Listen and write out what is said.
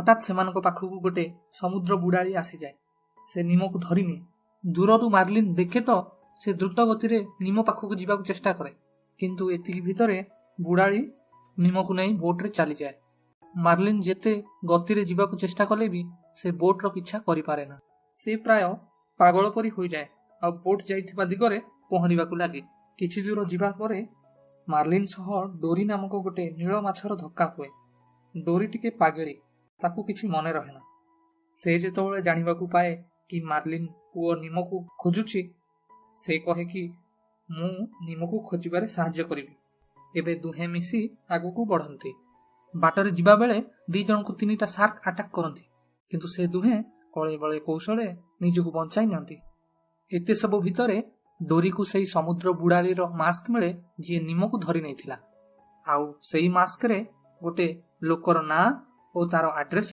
हठात से पाखक गोटे समुद्र बुड़ाली आसी जाए। से निम को धरी निए। दूररू मार्लिन देखे तो से द्रुत गति निम पाखक जावाक चेष्टा करे, किंतु एतिक भितर बुड़ाली निम को नहीं बोट रे चली जाए। मार्लिन जेते गति जावाक चेष्टा कले भी से बोट रो पीछा करि पारे ना। से प्राय पागल परी हो जाए और बोट जाइथिबा दिगरे पहरिबाकू लागे। किछि दूर जिबा परे मार्लिन सह डोरी नामक गोटे नील माछर धक्का हुए। डोरी टिके पागेली, ताकू किछि मने रहेना। से जेतबेले जानिबाकू पाए कि मार्लिन पुओ निमकू खोजुछि, से कहे कि मु निमकू खोजिबारे साहाय्य करिबि। एबे दुहे मिसी आगकू बढ़ंती। बाटरे जिबा बेले दी जन को तीनिटा शार्क अटैक करंती, किंतु से दुहे कळे बळे कौशले निजकू बंचाई नियंती। एते सब भितरे डोरी को सही समुद्र बुड़ाली रो मास्क मिले जी निमकू धरी नहीं थिला। आउ सही मास्क रे गोटे लोकर ना और तार एड्रेस